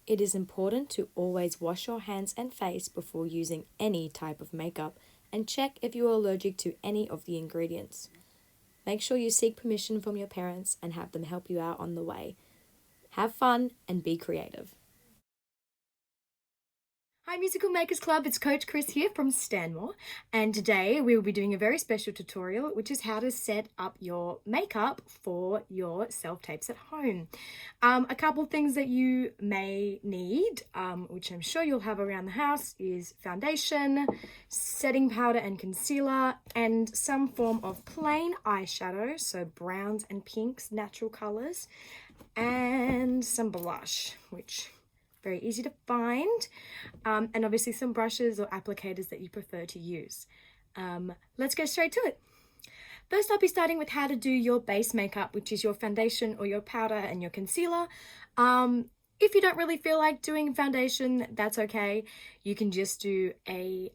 It is important to always wash your hands and face before using any type of makeup and check if you are allergic to any of the ingredients. Make sure you seek permission from your parents and have them help you out on the way. Have fun and be creative. Hi Musical Makers Club, it's Coach Kris here from Stanmore, and today we will be doing a very special tutorial which is how to set up your makeup for your self-tapes at home. A couple things that you may need, which I'm sure you'll have around the house, is foundation, setting powder and concealer, and some form of plain eyeshadow, so browns and pinks, natural colours, and some blush, which very easy to find, and obviously some brushes or applicators that you prefer to use. Let's go straight to it. First, I'll be starting with how to do your base makeup, which is your foundation or your powder and your concealer. If you don't really feel like doing foundation, that's okay. You can just do a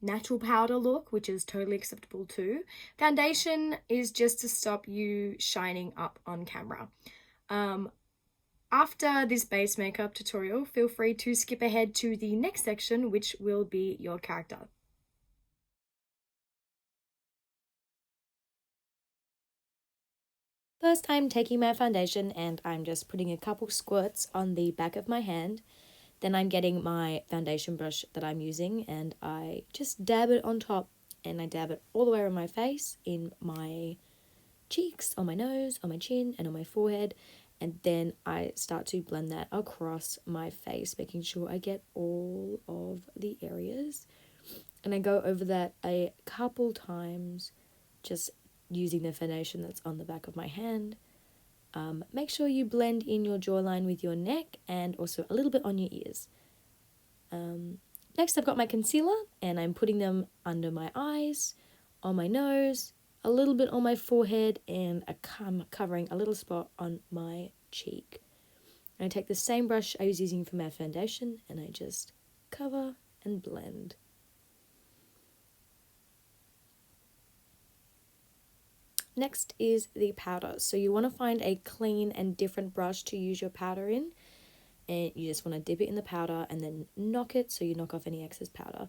natural powder look, which is totally acceptable too. Foundation is just to stop you shining up on camera. After this base makeup tutorial, feel free to skip ahead to the next section, which will be your character. First, I'm taking my foundation and I'm just putting a couple squirts on the back of my hand. Then I'm getting my foundation brush that I'm using and I just dab it on top, and I dab it all the way around my face, in my cheeks, on my nose, on my chin, and on my forehead. And then I start to blend that across my face, making sure I get all of the areas. And I go over that a couple times, just using the foundation that's on the back of my hand. Make sure you blend in your jawline with your neck and also a little bit on your ears. Next, I've got my concealer and I'm putting them under my eyes, on my nose, a little bit on my forehead, and I'm covering a little spot on my cheek. And I take the same brush I was using for my foundation and I just cover and blend. Next is the powder. So you want to find a clean and different brush to use your powder in, and you just want to dip it in the powder and then knock it so you knock off any excess powder.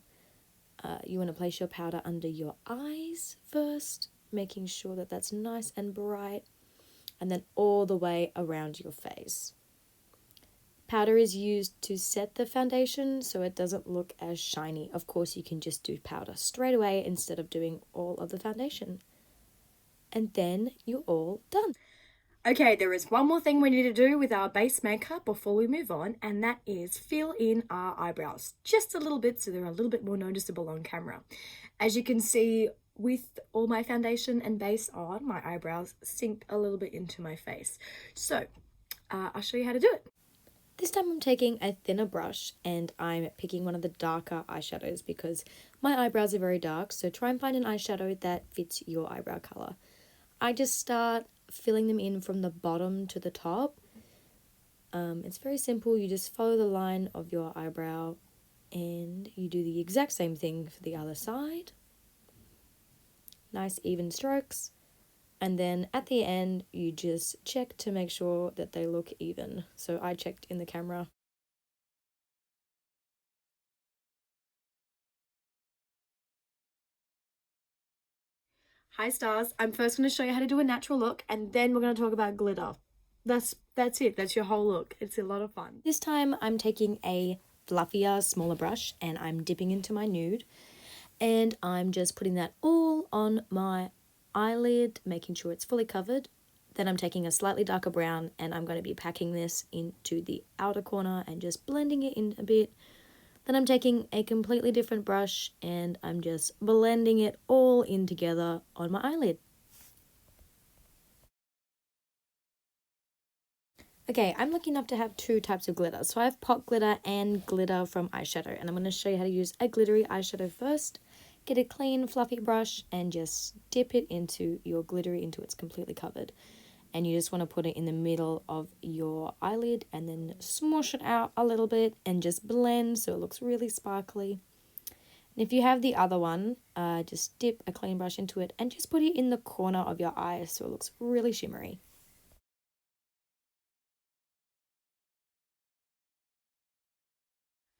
You want to place your powder under your eyes first, making sure that that's nice and bright, and then all the way around your face. Powder is used to set the foundation so it doesn't look as shiny. Of course, you can just do powder straight away instead of doing all of the foundation. And then you're all done. Okay, there is one more thing we need to do with our base makeup before we move on, and that is fill in our eyebrows just a little bit so they're a little bit more noticeable on camera. As you can see, with all my foundation and base on, my eyebrows sink a little bit into my face. So I'll show you how to do it. This time I'm taking a thinner brush and I'm picking one of the darker eyeshadows because my eyebrows are very dark, so try and find an eyeshadow that fits your eyebrow color. I just start filling them in from the bottom to the top. It's very simple. You just follow the line of your eyebrow and you do the exact same thing for the other side. Nice even strokes. And then at the end, you just check to make sure that they look even. So I checked in the camera. Hi stars, I'm first going to show you how to do a natural look and then we're going to talk about glitter. That's it, that's your whole look. It's a lot of fun. This time I'm taking a fluffier, smaller brush and I'm dipping into my nude and I'm just putting that all on my eyelid, making sure it's fully covered. Then I'm taking a slightly darker brown and I'm going to be packing this into the outer corner and just blending it in a bit. Then I'm taking a completely different brush and I'm just blending it all in together on my eyelid. Okay, I'm lucky enough to have two types of glitter. So I have pot glitter and glitter from eyeshadow, and I'm going to show you how to use a glittery eyeshadow first. Get a clean fluffy brush and just dip it into your glittery until it's completely covered. And you just want to put it in the middle of your eyelid and then smush it out a little bit and just blend so it looks really sparkly. And if you have the other one, just dip a clean brush into it and just put it in the corner of your eye so it looks really shimmery.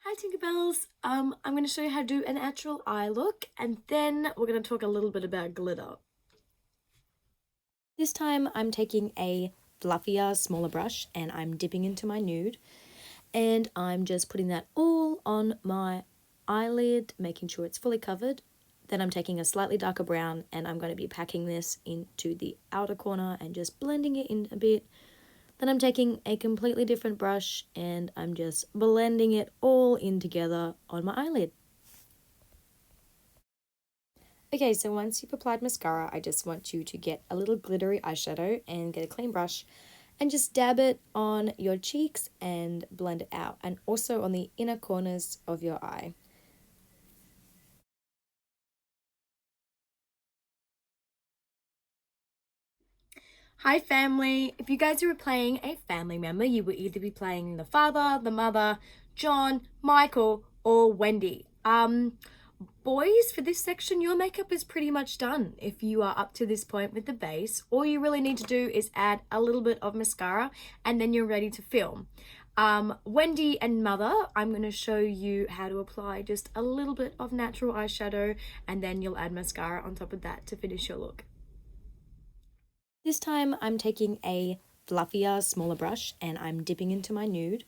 Hi Tinkerbells, I'm going to show you how to do a natural eye look, and then we're going to talk a little bit about glitter. This time I'm taking a fluffier, smaller brush and I'm dipping into my nude, and I'm just putting that all on my eyelid, making sure it's fully covered. Then I'm taking a slightly darker brown and I'm going to be packing this into the outer corner and just blending it in a bit. Then I'm taking a completely different brush and I'm just blending it all in together on my eyelid. Okay, so once you've applied mascara, I just want you to get a little glittery eyeshadow and get a clean brush and just dab it on your cheeks and blend it out, and also on the inner corners of your eye. Hi family! If you guys were playing a family member, you would either be playing the father, the mother, John, Michael, or Wendy. Boys, for this section, your makeup is pretty much done. If you are up to this point with the base, all you really need to do is add a little bit of mascara and then you're ready to film. Wendy and Mother, I'm going to show you how to apply just a little bit of natural eyeshadow and then you'll add mascara on top of that to finish your look. This time I'm taking a fluffier, smaller brush and I'm dipping into my nude,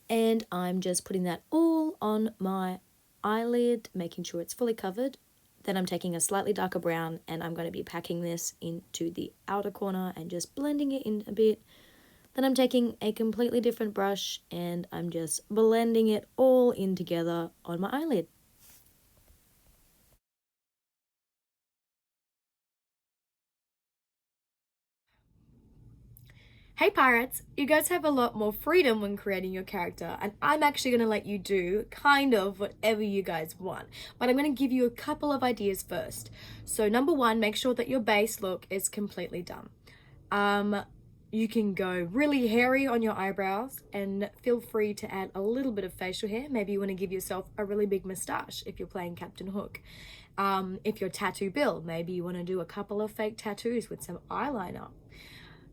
and I'm just putting that all on my eyelid, making sure it's fully covered. Then I'm taking a slightly darker brown and I'm going to be packing this into the outer corner and just blending it in a bit. Then I'm taking a completely different brush and I'm just blending it all in together on my eyelid. Hey pirates, you guys have a lot more freedom when creating your character, and I'm actually going to let you do kind of whatever you guys want, but I'm going to give you a couple of ideas first. So number one, make sure that your base look is completely done. You can go really hairy on your eyebrows and feel free to add a little bit of facial hair. Maybe you want to give yourself a really big moustache if you're playing Captain Hook. If you're Tattoo Bill, maybe you want to do a couple of fake tattoos with some eyeliner.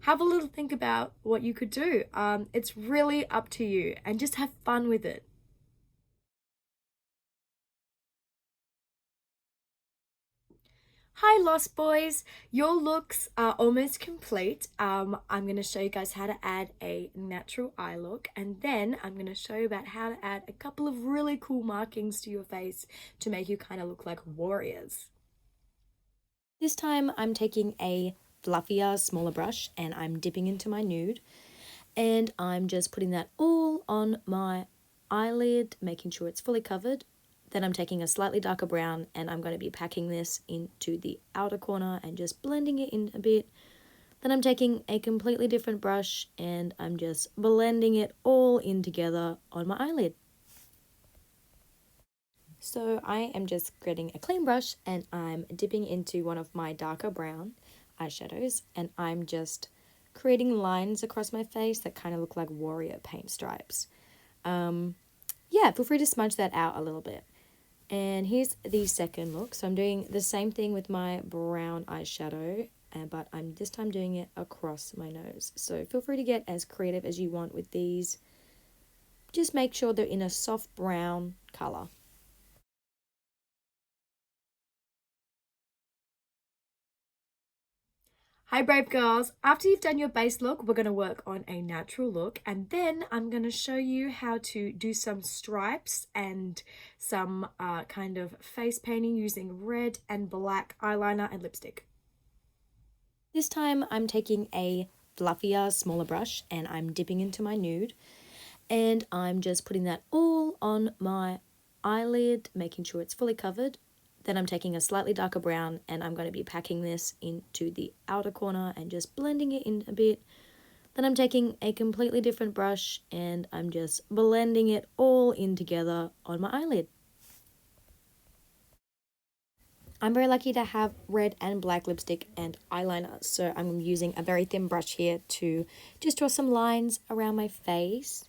Have a little think about what you could do. It's really up to you, and just have fun with it. Hi Lost Boys, your looks are almost complete. I'm going to show you guys how to add a natural eye look, and then I'm going to show you about how to add a couple of really cool markings to your face to make you kind of look like warriors. This time I'm taking a fluffier, smaller brush and I'm dipping into my nude, and I'm just putting that all on my eyelid, making sure it's fully covered. Then I'm taking a slightly darker brown and I'm going to be packing this into the outer corner and just blending it in a bit. Then I'm taking a completely different brush and I'm just blending it all in together on my eyelid. So I am just getting a clean brush and I'm dipping into one of my darker brown eyeshadows, and I'm just creating lines across my face that kind of look like warrior paint stripes. Yeah, feel free to smudge that out a little bit. And here's the second look. So I'm doing the same thing with my brown eyeshadow, but I'm this time doing it across my nose. So feel free to get as creative as you want with these. Just make sure they're in a soft brown color. Hi brave girls, after you've done your base look, we're going to work on a natural look, and then I'm going to show you how to do some stripes and some kind of face painting using red and black eyeliner and lipstick. This time I'm taking a fluffier, smaller brush and I'm dipping into my nude, and I'm just putting that all on my eyelid, making sure it's fully covered. Then I'm taking a slightly darker brown and I'm going to be packing this into the outer corner and just blending it in a bit. Then I'm taking a completely different brush and I'm just blending it all in together on my eyelid. I'm very lucky to have red and black lipstick and eyeliner, so I'm using a very thin brush here to just draw some lines around my face.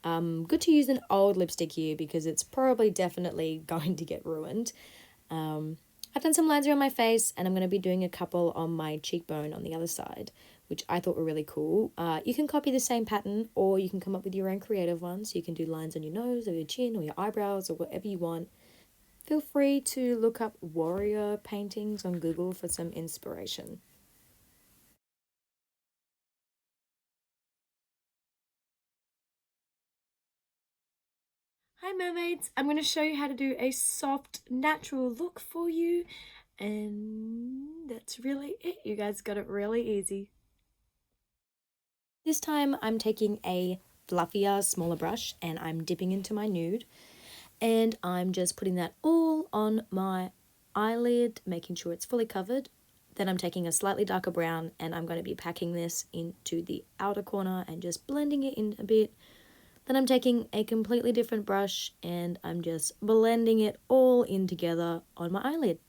Good to use an old lipstick here because it's probably definitely going to get ruined. I've done some lines around my face and I'm going to be doing a couple on my cheekbone on the other side which I thought were really cool. You can copy the same pattern or you can come up with your own creative ones. You can do lines on your nose or your chin or your eyebrows or whatever you want. Feel free to look up warrior paintings on Google for some inspiration. Hi mermaids, I'm going to show you how to do a soft natural look for you, and that's really it. You guys got it really easy. This time I'm taking a fluffier, smaller brush and I'm dipping into my nude, and I'm just putting that all on my eyelid, making sure it's fully covered. Then I'm taking a slightly darker brown and I'm going to be packing this into the outer corner and just blending it in a bit. Then I'm taking a completely different brush and I'm just blending it all in together on my eyelid.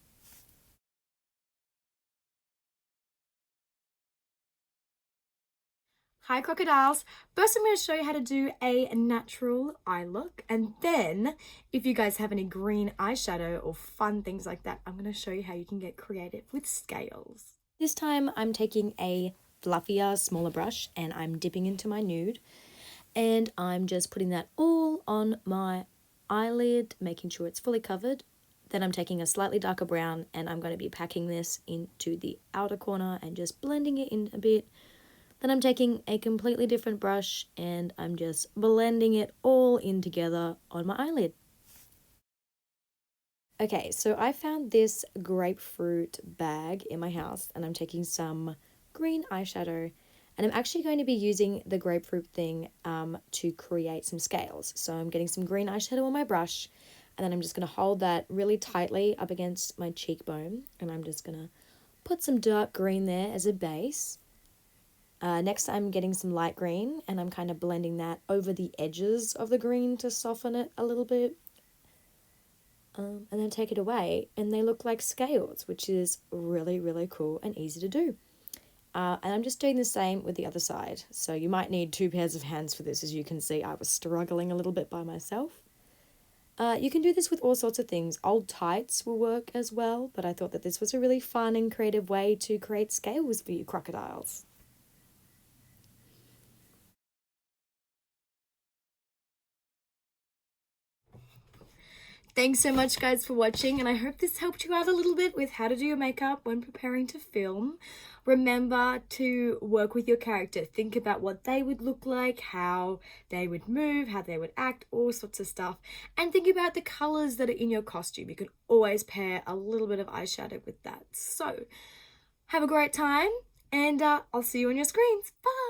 Hi crocodiles! First I'm going to show you how to do a natural eye look, and then if you guys have any green eyeshadow or fun things like that, I'm going to show you how you can get creative with scales. This time I'm taking a fluffier, smaller brush and I'm dipping into my nude, and I'm just putting that all on my eyelid, making sure it's fully covered. Then I'm taking a slightly darker brown and I'm going to be packing this into the outer corner and just blending it in a bit. Then I'm taking a completely different brush and I'm just blending it all in together on my eyelid. Okay, so I found this grapefruit bag in my house and I'm taking some green eyeshadow, and I'm actually going to be using the grapefruit thing to create some scales. So I'm getting some green eyeshadow on my brush, and then I'm just going to hold that really tightly up against my cheekbone, and I'm just going to put some dark green there as a base. Next I'm getting some light green and I'm kind of blending that over the edges of the green to soften it a little bit. And then take it away and they look like scales, which is really, really cool and easy to do. And I'm just doing the same with the other side. So you might need 2 pairs of hands for this. As you can see, I was struggling a little bit by myself. You can do this with all sorts of things. Old tights will work as well, but I thought that this was a really fun and creative way to create scales for you crocodiles. Thanks so much guys for watching, and I hope this helped you out a little bit with how to do your makeup when preparing to film. Remember to work with your character. Think about what they would look like, how they would move, how they would act, all sorts of stuff. And think about the colors that are in your costume. You can always pair a little bit of eyeshadow with that. So have a great time, and I'll see you on your screens. Bye!